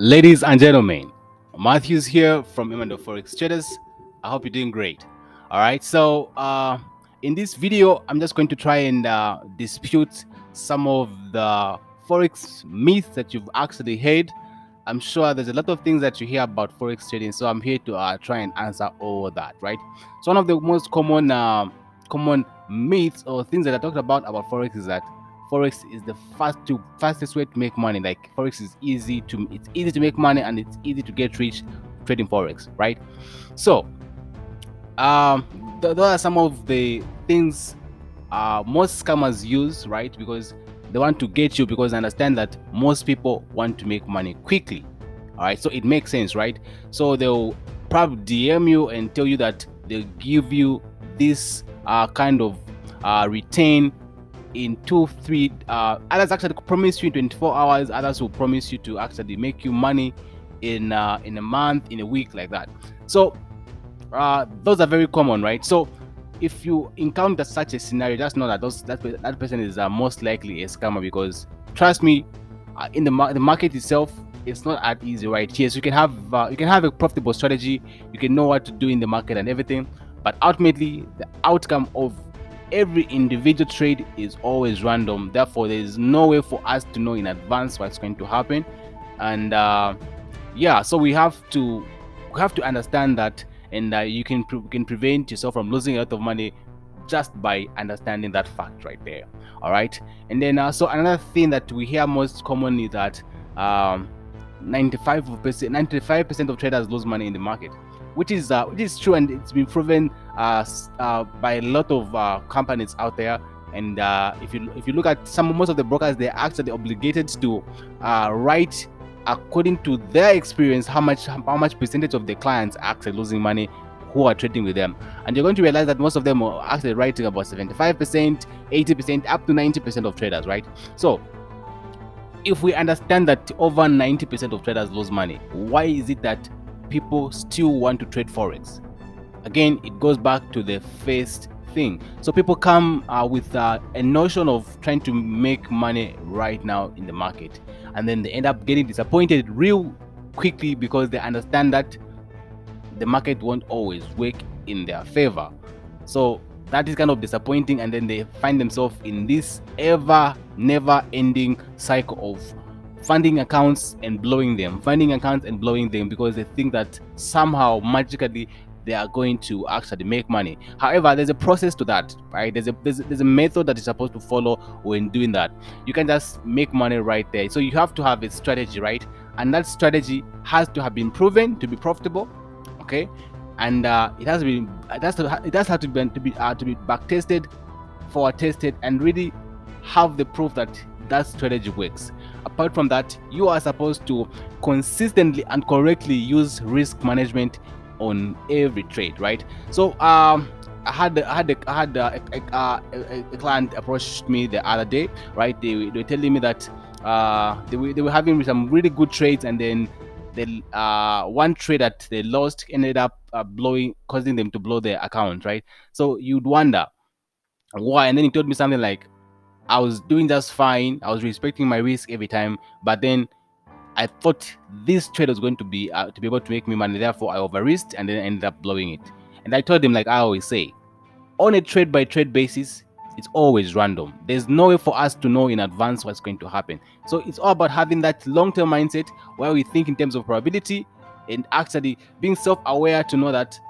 Ladies and gentlemen, Matthew's here from Emmanuel Forex Traders. I hope you're doing great. All right, so in this video, I'm just going to try and dispute some of the Forex myths that you've actually heard. I'm sure there's a lot of things that you hear about Forex trading, so I'm here to try and answer all that, right? So one of the most common myths or things that I talked about Forex is that Forex is the fastest way to make money. Like Forex is it's easy to make money and it's easy to get rich trading Forex, right? So those are some of the things most scammers use, right? Because they want to get you because they understand that most people want to make money quickly. All right, so it makes sense, right? So they'll probably DM you and tell you that they'll give you this kind of return in 2 3 others actually promise you in 24 hours, others will promise you to actually make you money in a month, in a week, like that. So those are very common, right? So if you encounter such a scenario, just know that that person is most likely a scammer, because trust me, in the market itself, it's not that easy, right? Yes, you can have a profitable strategy, you can know what to do in the market and everything, but ultimately the outcome of every individual trade is always random. Therefore, there is no way for us to know in advance what's going to happen. And yeah, so we have to understand that, and you can prevent yourself from losing a lot of money just by understanding that fact right there. All right, and then so another thing that we hear most commonly is that 95% of traders lose money in the market, which is true, and it's been proven by a lot of companies out there. And if you look at most of the brokers, they're actually obligated to write according to their experience how much percentage of the clients are actually losing money who are trading with them. And you're going to realize that most of them are actually writing about 75%, 80%, up to 90% of traders, right? So if we understand that over 90% of traders lose money, why is it that people still want to trade Forex? Again, it goes back to the first thing. So people come with a notion of trying to make money right now in the market, and then they end up getting disappointed real quickly because they understand that the market won't always work in their favor. So that is kind of disappointing, and then they find themselves in this never ending cycle of funding accounts and blowing them, because they think that somehow magically they are going to actually make money. However, there's a process to that, right? There's a method that you're supposed to follow when doing that. You can just make money right there. So you have to have a strategy, right? And that strategy has to have been proven to be profitable, okay? And it has to be back tested, forward tested, and really have the proof that that strategy works. Apart from that, you are supposed to consistently and correctly use risk management on every trade, right? So I had a client approached me the other day, right? They were telling me that they were having some really good trades, and then one trade that they lost ended up causing them to blow their account, right? So you'd wonder why. And then he told me something like, I was doing just fine, I was respecting my risk every time, but then I thought this trade was going to be able to make me money, therefore I over risked and then ended up blowing it. And I told him, like I always say, on a trade by trade basis, it's always random. There's no way for us to know in advance what's going to happen. So it's all about having that long-term mindset where we think in terms of probability, and actually being self-aware to know that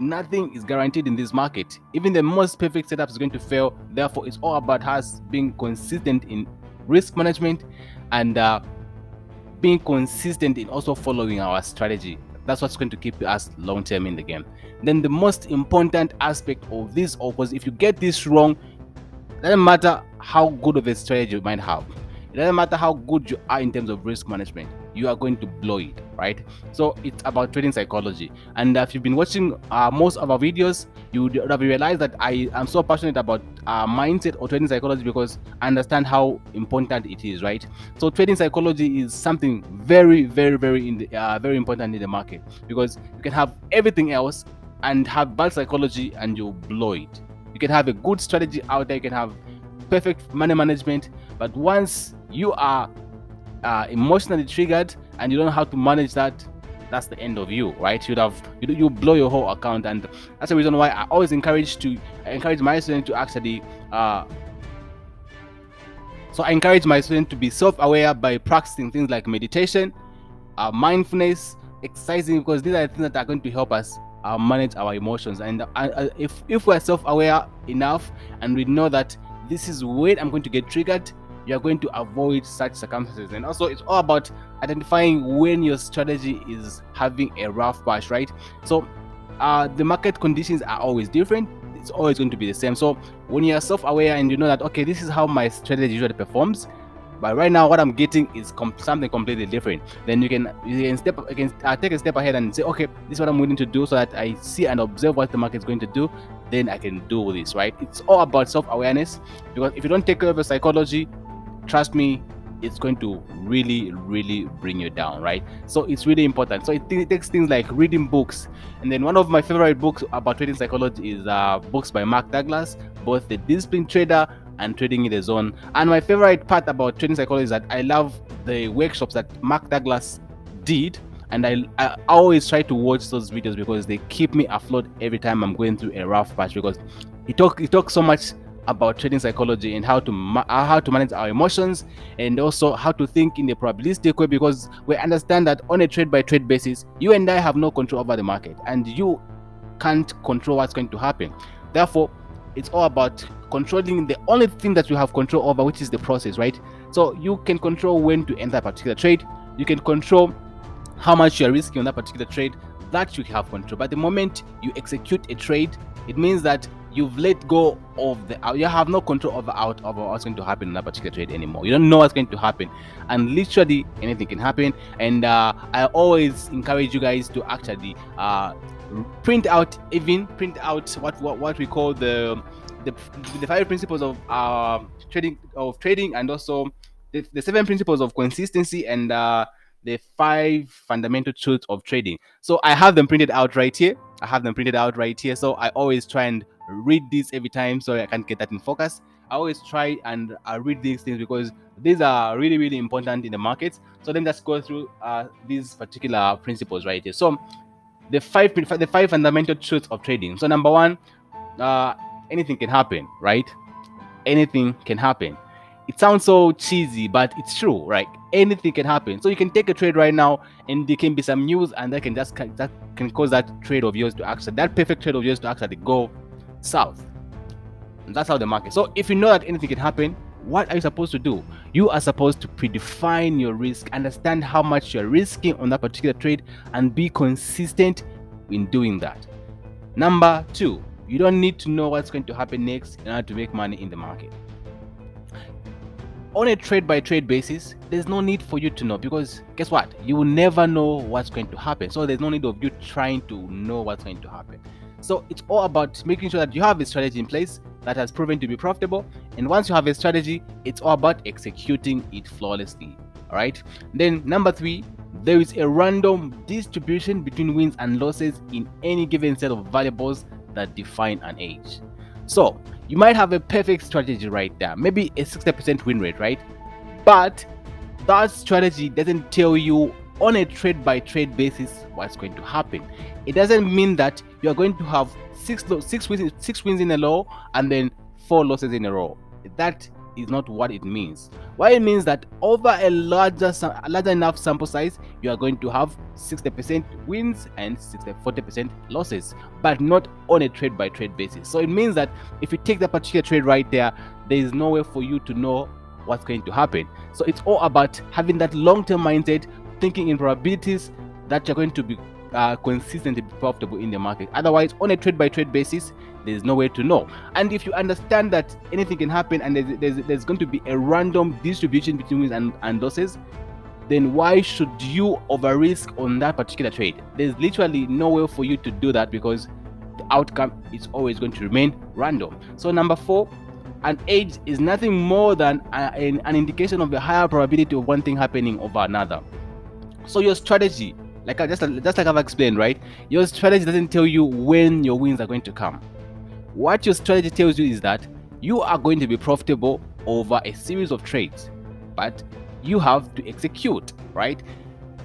nothing is guaranteed in this market. Even the most perfect setup is going to fail. Therefore, it's all about us being consistent in risk management, and being consistent in also following our strategy. That's what's going to keep us long term in the game. Then the most important aspect of this, because if you get this wrong, it doesn't matter how good of a strategy you might have, it doesn't matter how good you are in terms of risk management, you are going to blow it, right? So it's about trading psychology. And if you've been watching most of our videos, you would have realized that I am so passionate about mindset or trading psychology, because I understand how important it is, right? So trading psychology is something very, very, very important in the market, because you can have everything else and have bad psychology and you'll blow it. You can have a good strategy out there, you can have perfect money management, but once you are emotionally triggered and you don't know how to manage that, that's the end of you, right? You blow your whole account. And that's the reason why I always encourage my students to actually so I encourage my students to be self-aware by practicing things like meditation, mindfulness, exercising, because these are the things that are going to help us manage our emotions. And if we're self-aware enough and we know that this is when I'm going to get triggered, you're going to avoid such circumstances. And also, it's all about identifying when your strategy is having a rough patch, right? So the market conditions are always different. It's always going to be the same. So when you're self-aware and you know that, okay, this is how my strategy usually performs, but right now what I'm getting is something completely different, then you can take a step ahead and say, okay, this is what I'm willing to do, so that I see and observe what the market is going to do, then I can do this, right? It's all about self-awareness, because if you don't take care of your psychology, trust me, it's going to really bring you down, right? So it's really important. So it takes things like reading books. And then one of my favorite books about trading psychology is books by Mark Douglas, both The Disciplined Trader and Trading in the Zone. And my favorite part about trading psychology is that I love the workshops that Mark Douglas did, and I always try to watch those videos because they keep me afloat every time I'm going through a rough patch, because he talks so much about trading psychology and how to manage our emotions, and also how to think in a probabilistic way, because we understand that on a trade by trade basis, you and I have no control over the market, and you can't control what's going to happen. Therefore, it's all about controlling the only thing that you have control over, which is the process, right? So you can control when to enter a particular trade, you can control how much you're risking on that particular trade, that you have control. But the moment you execute a trade, it means that you've let go of you have no control over what's going to happen in that particular trade anymore. You don't know what's going to happen, and literally anything can happen. And I always encourage you guys to actually print out what we call the 5 principles of trading, and also the 7 principles of consistency, and the 5 fundamental truths of trading. So I have them printed out right here. So I always try and read this every time so I can get that in focus. I always try and read these things because these are really important in the markets. So let me just go through these particular principles right here. So the five fundamental truths of trading. So number 1, anything can happen, right? Anything can happen. It sounds so cheesy, but it's true, right? Anything can happen. So you can take a trade right now, and there can be some news, and that can cause that trade of yours to actually, that perfect trade of yours to actually go south. And that's how the market. So if you know that anything can happen, what are you supposed to do? You are supposed to predefine your risk, understand how much you're risking on that particular trade, and be consistent in doing that. Number 2, you don't need to know what's going to happen next in order to make money in the market. On a trade by trade basis, there's no need for you to know, because guess what? You will never know what's going to happen. So there's no need of you trying to know what's going to happen. So it's all about making sure that you have a strategy in place that has proven to be profitable. And once you have a strategy, it's all about executing it flawlessly. All right. Then number 3, there is a random distribution between wins and losses in any given set of variables that define an age. So you might have a perfect strategy right there, maybe a 60% win rate, right? But that strategy doesn't tell you on a trade by trade basis what's going to happen. It doesn't mean that you're going to have 6 wins in a row and then 4 losses in a row. That is not what it means. What it means that over a larger enough sample size, you are going to have 60% wins and 40% losses, but not on a trade by trade basis. So it means that if you take that particular trade right there is no way for you to know what's going to happen. So it's all about having that long-term mindset, thinking in probabilities that you're going to be consistently profitable in the market. Otherwise, on a trade by trade basis, there's no way to know. And if you understand that anything can happen and there's going to be a random distribution between wins and losses, then why should you over risk on that particular trade? There's literally no way for you to do that, because the outcome is always going to remain random. So number 4, an age is nothing more than an indication of the higher probability of one thing happening over another. So your strategy, just like I've explained, right? Your strategy doesn't tell you when your wins are going to come. What your strategy tells you is that you are going to be profitable over a series of trades, but you have to execute, right?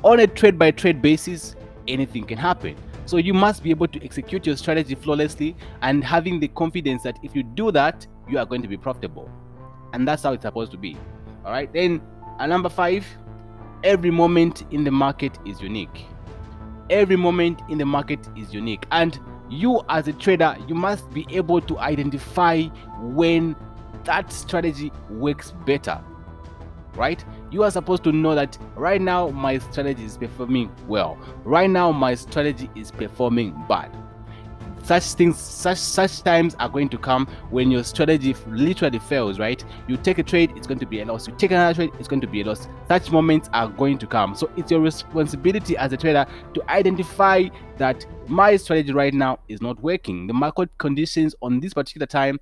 On a trade by trade basis, anything can happen. So you must be able to execute your strategy flawlessly and having the confidence that if you do that, you are going to be profitable. And that's how it's supposed to be. All right. Then number 5, every moment in the market is unique. Every moment in the market is unique. And you as a trader, you must be able to identify when that strategy works better, right? You are supposed to know that right now my strategy is performing well. Right now my strategy is performing bad. Such times are going to come when your strategy literally fails, right? You take a trade, it's going to be a loss. You take another trade, it's going to be a loss. Such moments are going to come. So it's your responsibility as a trader to identify that my strategy right now is not working. The market conditions on this particular time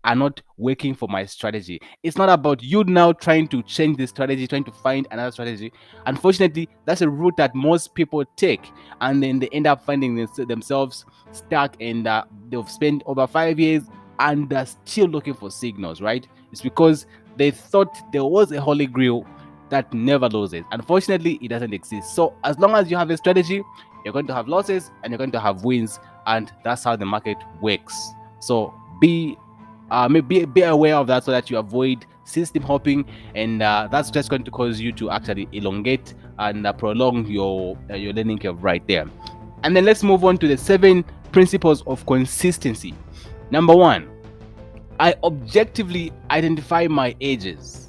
are not working for my strategy. It's not about you now trying to change the strategy, trying to find another strategy. Unfortunately, that's a route that most people take, and then they end up finding themselves stuck, and they've spent over 5 years and they're still looking for signals, right? It's because they thought there was a holy grail that never loses. Unfortunately, it doesn't exist. So as long as you have a strategy, you're going to have losses and you're going to have wins, and that's how the market works. So be aware of that so that you avoid system hopping, and that's just going to cause you to actually elongate and prolong your learning curve right there. And then let's move on to the 7 principles of consistency. Number 1, I objectively identify my edges.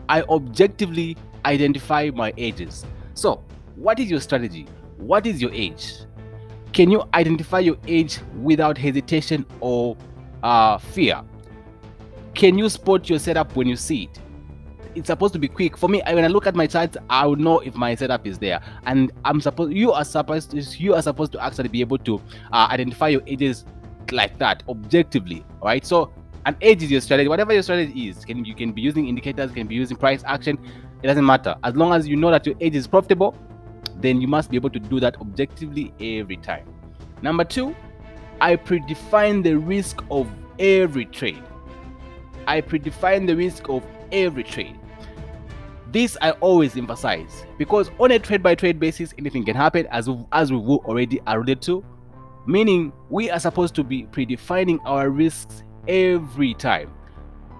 I objectively identify my edges. So what is your strategy? What is your edge? Can you identify your edge without hesitation or fear? Can you spot your setup when you see it? It's supposed to be quick. For me, when I look at my charts, I will know if my setup is there. And you are supposed to actually be able to identify your edges like that objectively, right? So an edge is your strategy. Whatever your strategy is, you can be using indicators, can be using price action. It doesn't matter. As long as you know that your edge is profitable, then you must be able to do that objectively every time. Number 2, I predefine the risk of every trade. I predefine the risk of every trade. This I always emphasize because on a trade by trade basis, anything can happen, as we already alluded to, meaning we are supposed to be predefining our risks every time.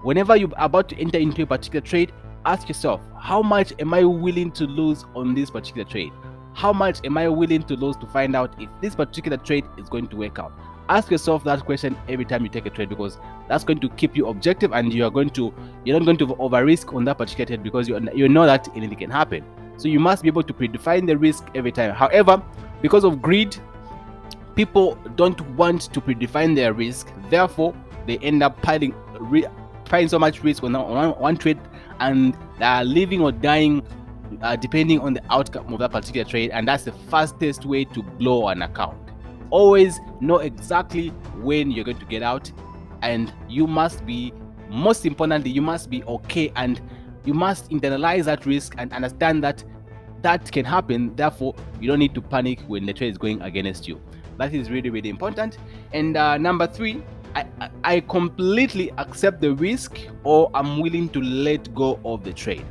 Whenever you're about to enter into a particular trade, ask yourself, how much am I willing to lose on this particular trade? How much am I willing to lose to find out if this particular trade is going to work out? Ask yourself that question every time you take a trade, because that's going to keep you objective, and you're not going to over risk on that particular trade, because you know that anything can happen. So you must be able to predefine the risk every time. However, because of greed, people don't want to predefine their risk. Therefore, they end up piling so much risk on one trade, and they are living or dying depending on the outcome of that particular trade. And that's the fastest way to blow an account. Always know exactly when you're going to get out, and most importantly, you must be okay, and you must internalize that risk and understand that can happen. Therefore, you don't need to panic when the trade is going against you. That is really, really important. And number 3, I completely accept the risk, or I'm willing to let go of the trade.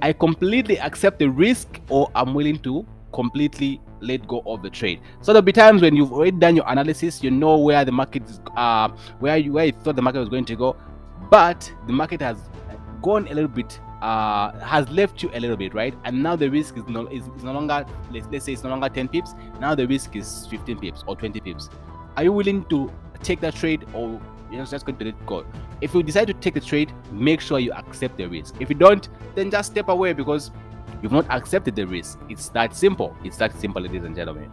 I completely accept the risk, or I'm willing to completely let go of the trade. So there'll be times when you've already done your analysis, you know where the market is, where you thought the market was going to go, but the market has gone a little bit, has left you a little bit, right? And now the risk is no longer, let's say it's no longer 10 pips. Now the risk is 15 pips or 20 pips. Are you willing to take that trade, or you're just going to let it go? If you decide to take the trade, make sure you accept the risk. If you don't, then just step away, because you've not accepted the risk. It's that simple. It's that simple, ladies and gentlemen.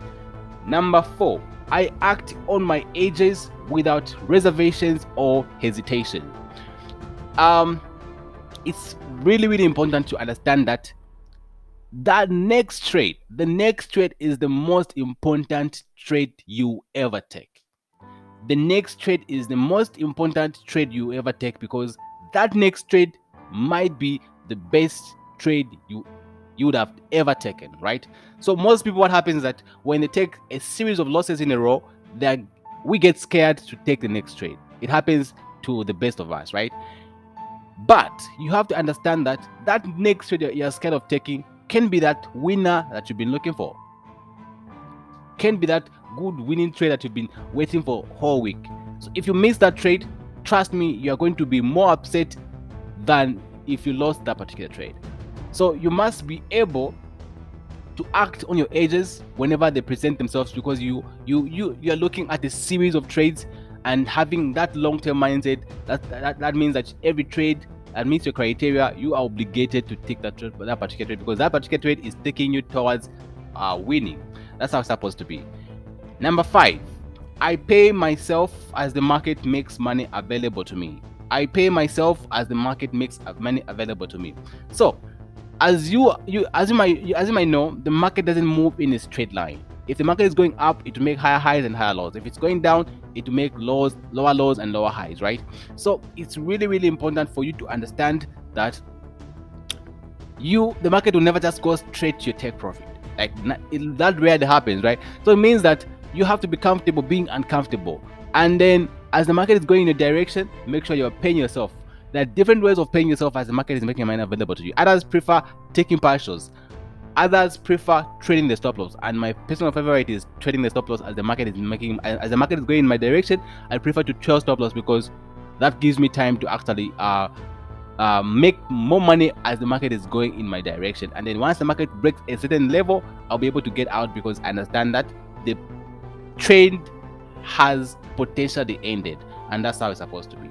Number 4, I act on my edges without reservations or hesitation. It's really, really important to understand that the next trade is the most important trade you ever take. The next trade is the most important trade you ever take, because that next trade might be the best trade you would have ever taken, right? So most people, what happens is that when they take a series of losses in a row, we get scared to take the next trade. It happens to the best of us, right? But you have to understand that that next trade you're scared of taking can be that winner that you've been looking for, can be that good winning trade that you've been waiting for whole week. So if you miss that trade, trust me, you are going to be more upset than if you lost that particular trade. So you must be able to act on your edges whenever they present themselves, because you are looking at a series of trades and having that long-term mindset. That means that every trade that meets your criteria, you are obligated to take that particular trade, because that particular trade is taking you towards winning. That's how it's supposed to be. Number 5, I pay myself as the market makes money available to me. I pay myself as the market makes money available to me. So as you might know, the market doesn't move in a straight line. If the market is going up, it will make higher highs and higher lows. If it's going down, it will make lower lows and lower highs, right? So it's really important for you to understand that the market will never just go straight to your take profit. Like, that rarely happens, right? So it means that you have to be comfortable being uncomfortable, and then as the market is going in a direction, make sure you're paying yourself. There are different ways of paying yourself as the market is making money available to you. Others prefer taking partials, others prefer trading the stop loss, and my personal favorite is trading the stop loss. As the market is going in my direction, I prefer to trail stop loss, because that gives me time to actually make more money as the market is going in my direction. And then once the market breaks a certain level, I'll be able to get out, because I understand that the trade has potentially ended, and that's how it's supposed to be.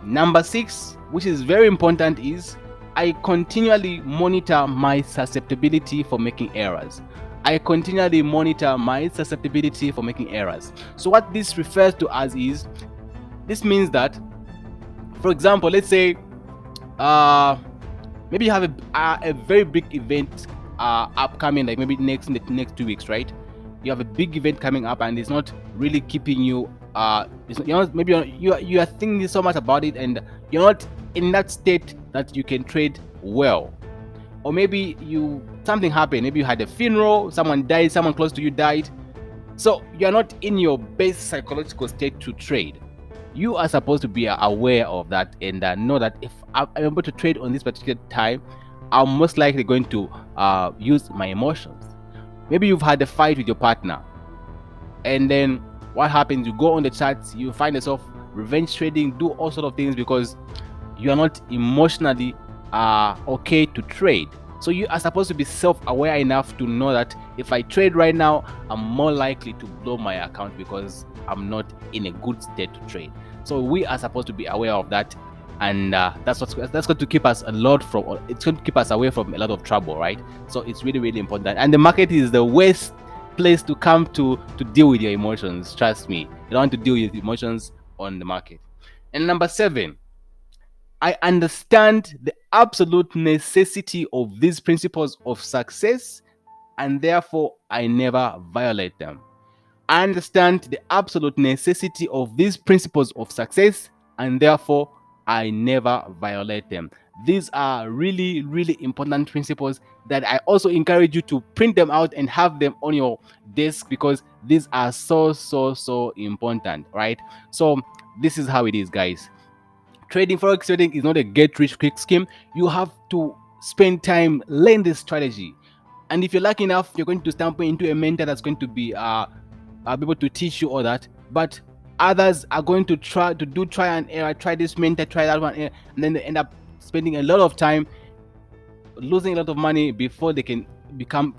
Number 6, which is very important, is I continually monitor my susceptibility for making errors. I continually monitor my susceptibility for making errors. So what this refers to as is, this means that, for example, let's say maybe you have a very big event upcoming, like maybe in the next 2 weeks, right? You have a big event coming up, and it's not really keeping you you are thinking so much about it, and you're not in that state that you can trade well. Or maybe something happened, maybe you had a funeral, someone died, someone close to you died, so you're not in your best psychological state to trade. You are supposed to be aware of that, and know that if I'm able to trade on this particular time, I'm most likely going to use my emotions. Maybe you've had a fight with your partner, and then what happens? You go on the charts, you find yourself revenge trading, do all sort of things, because you are not emotionally okay to trade. So you are supposed to be self-aware enough to know that if I trade right now, I'm more likely to blow my account, because I'm not in a good state to trade. So we are supposed to be aware of that, and that's going to keep us it's going to keep us away from a lot of trouble, right? So it's really important. And the market is the worst place to come to deal with your emotions. Trust me, you don't want to deal with emotions on the market. And number 7, I understand the absolute necessity of these principles of success, and therefore I never violate them. I understand the absolute necessity of these principles of success, and therefore I never violate them. These are really important principles that I also encourage you to print them out and have them on your desk, because these are so important, right? So this is how it is, guys. Forex trading is not a get rich quick scheme. You have to spend time learn this strategy, and if you're lucky enough, you're going to stumble into a mentor that's going to be able to teach you all that. But others are going to try and error, try this mentor, try that one, and then they end up spending a lot of time, losing a lot of money before they can become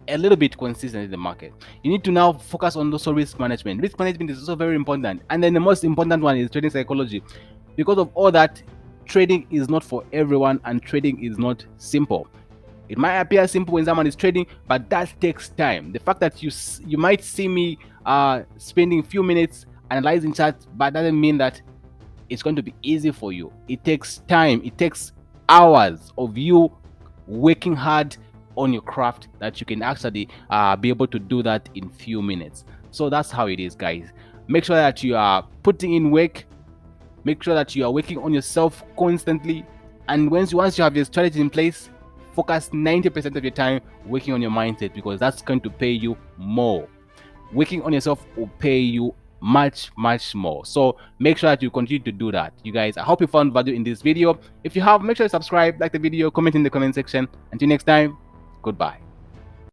a little bit consistent in the market. You need to now focus on also risk management. Risk management is also very important, and then the most important one is trading psychology. Because of all that, trading is not for everyone, and trading is not simple. It might appear simple when someone is trading, but that takes time. The fact that you might see me spending a few minutes analyzing charts, but doesn't mean that it's going to be easy for you. It takes time. It takes hours of you working hard on your craft, that you can actually be able to do that in few minutes. So that's how it is, guys. Make sure that you are putting in work. Make sure that you are working on yourself constantly, and once you have your strategy in place, focus 90% of your time working on your mindset, because that's going to pay you more. Working on yourself will pay you much more. So make sure that you continue to do that. You guys, I hope you found value in this video. If you have, make sure you subscribe, like the video, comment in the comment section. Until next time, goodbye.